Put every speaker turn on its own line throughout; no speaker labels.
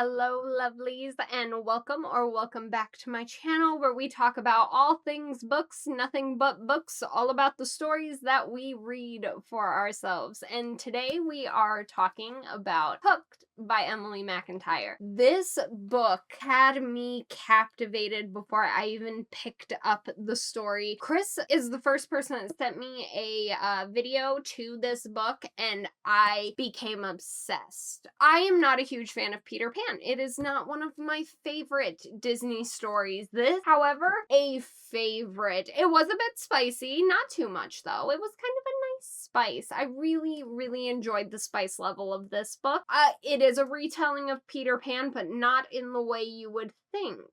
Hello, lovelies, and welcome back to my channel where we talk about all things books, nothing but books, all about the stories that we read for ourselves. And today we are talking about Hooked by Emily McIntire. This book had me captivated before I even picked up the story. Chris is the first person that sent me a video to this book, and I became obsessed. I am not a huge fan of Peter Pan. It is not one of my favorite Disney stories. This, however, a favorite. It was a bit spicy, not too much though. It was kind of a nice spice. I really enjoyed the spice level of this book. It is a retelling of Peter Pan, but not in the way you would think.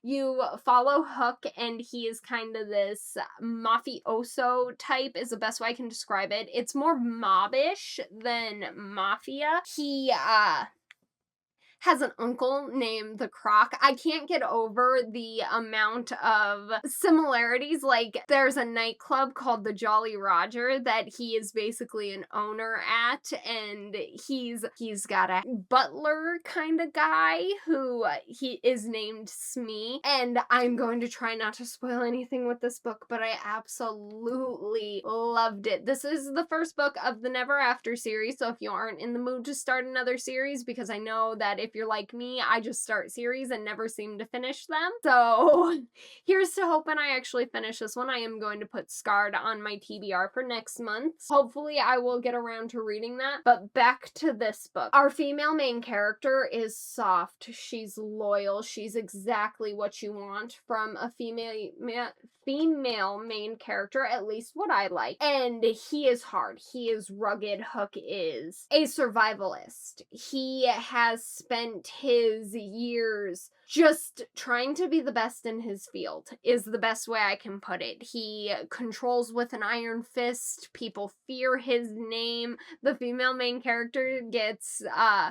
You follow Hook, and he is kind of this mafioso type is the best way I can describe it. It's more mobbish than mafia. He, has an uncle named the Croc. I can't get over the amount of similarities. Like, there's a nightclub called the Jolly Roger that he is basically an owner at, and he's got a butler kind of guy who he is named Smee. And I'm going to try not to spoil anything with this book, but I absolutely loved it. This is the first book of the Never After series, so if you aren't in the mood to start another series, because I know that if you're like me, I just start series and never seem to finish them. So here's to hoping I actually finish this one. I am going to put Scarred on my TBR for next month. Hopefully I will get around to reading that. But back to this book. Our female main character is soft. She's loyal. She's exactly what you want from a female main character, at least what I like. And he is hard. He is rugged. Hook is a survivalist. He has spent his years just trying to be the best in his field, is the best way I can put it. He controls with an iron fist. People fear his name. The female main character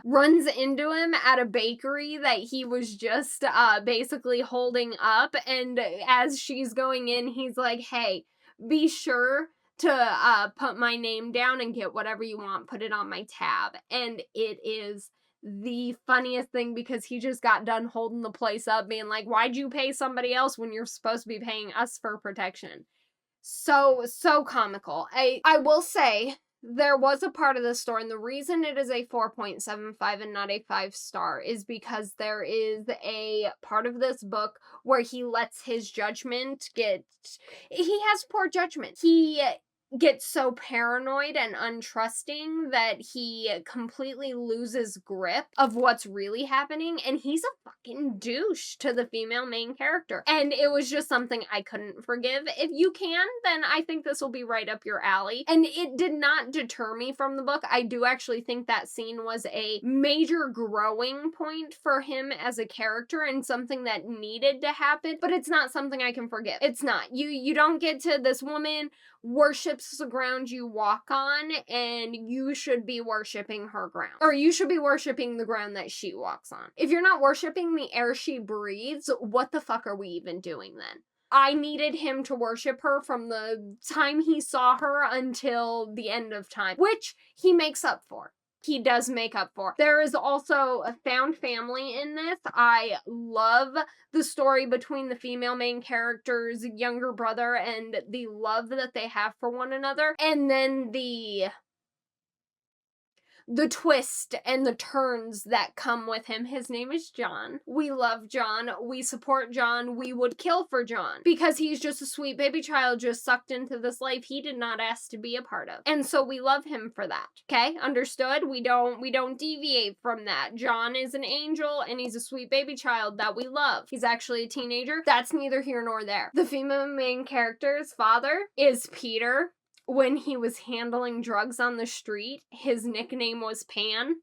runs into him at a bakery that he was just basically holding up, and as she's going in, he's like, hey, be sure to put my name down and get whatever you want, put it on my tab. And it is the funniest thing because he just got done holding the place up being like, why'd you pay somebody else when you're supposed to be paying us for protection? So comical. I will say there was a part of the story, and the reason it is a 4.75 and not a 5-star is because there is a part of this book where he lets his judgment he has poor judgment. He gets so paranoid and untrusting that he completely loses grip of what's really happening, and he's a fucking douche to the female main character. And it was just something I couldn't forgive. If you can, then I think this will be right up your alley. And it did not deter me from the book. I do actually think that scene was a major growing point for him as a character and something that needed to happen, but it's not something I can forgive. It's not. You don't get to this woman worships the ground you walk on, and you should be worshiping her ground. Or you should be worshiping the ground that she walks on. If you're not worshiping the air she breathes, what the fuck are we even doing then? I needed him to worship her from the time he saw her until the end of time, which he makes up for. He does make up for. There is also a found family in this. I love the story between the female main character's younger brother and the love that they have for one another. And then the twist and the turns that come with him. His name is John. We love John. We support John. We would kill for John because he's just a sweet baby child just sucked into this life he did not ask to be a part of. And so we love him for that. Okay? Understood? We don't deviate from that. John is an angel and he's a sweet baby child that we love. He's actually a teenager. That's neither here nor there. The female main character's father is Peter. When he was handling drugs on the street, his nickname was Pan.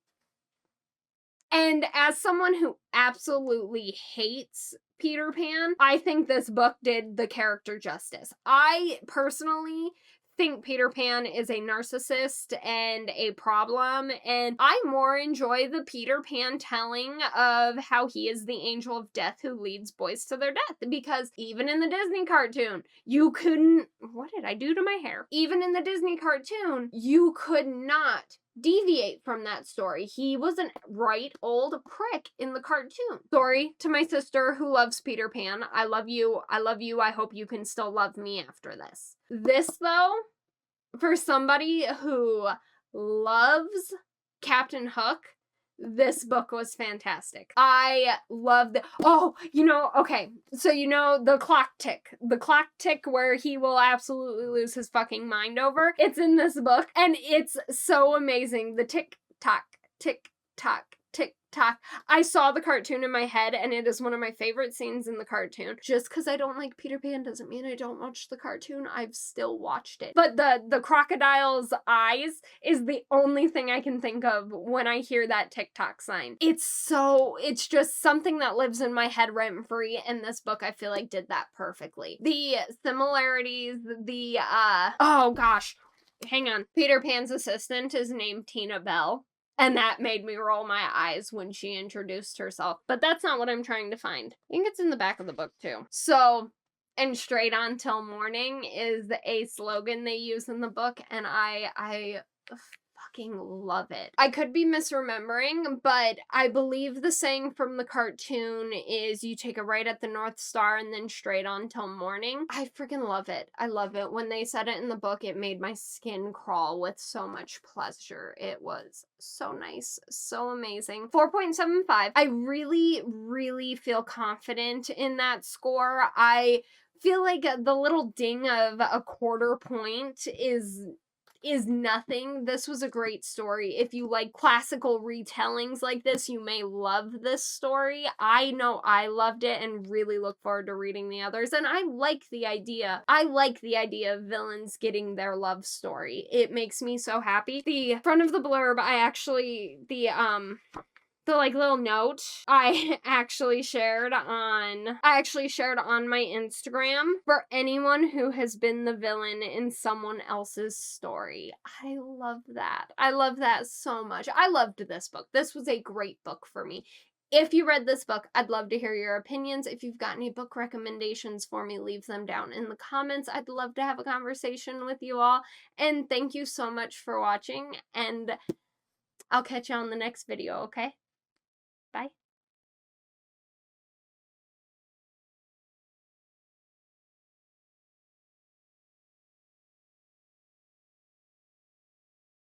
And as someone who absolutely hates Peter Pan, I think this book did the character justice. I personally think Peter Pan is a narcissist and a problem, and I more enjoy the Peter Pan telling of how he is the angel of death who leads boys to their death, because even in the Disney cartoon, you couldn't... What did I do to my hair? Even in the Disney cartoon, you could not deviate from that story. He was a right old prick in the cartoon. Sorry to my sister who loves Peter Pan. I love you. I love you. I hope you can still love me after this. This, though, for somebody who loves Captain Hook, this book was fantastic. I loved it. Oh, okay. So the clock tick where he will absolutely lose his fucking mind over. It's in this book and it's so amazing. The tick tock, tick tock, tick tock. I saw the cartoon in my head and it is one of my favorite scenes in the cartoon. Just because I don't like Peter Pan doesn't mean I don't watch the cartoon. I've still watched it. But the crocodile's eyes is the only thing I can think of when I hear that TikTok sign. It's just something that lives in my head rent free, and this book I feel like did that perfectly. The similarities, oh gosh, hang on. Peter Pan's assistant is named Tina Bell. And that made me roll my eyes when she introduced herself. But that's not what I'm trying to find. I think it's in the back of the book, too. So, and straight on till morning is a slogan they use in the book, and I fucking love it. I could be misremembering, but I believe the saying from the cartoon is you take a right at the North Star and then straight on till morning. I freaking love it. I love it. When they said it in the book, it made my skin crawl with so much pleasure. It was so nice, so amazing. 4.75. I really, really feel confident in that score. I feel like the little ding of a quarter point is nothing. This was a great story. If you like classical retellings like this, you may love this story. I know I loved it and really look forward to reading the others. And I like the idea. I like the idea of villains getting their love story. It makes me so happy. The front of the blurb, the little note I actually shared on my Instagram for anyone who has been the villain in someone else's story. I love that. I love that so much. I loved this book. This was a great book for me. If you read this book, I'd love to hear your opinions. If you've got any book recommendations for me, leave them down in the comments. I'd love to have a conversation with you all. And thank you so much for watching, and I'll catch you on the next video, okay? Bye.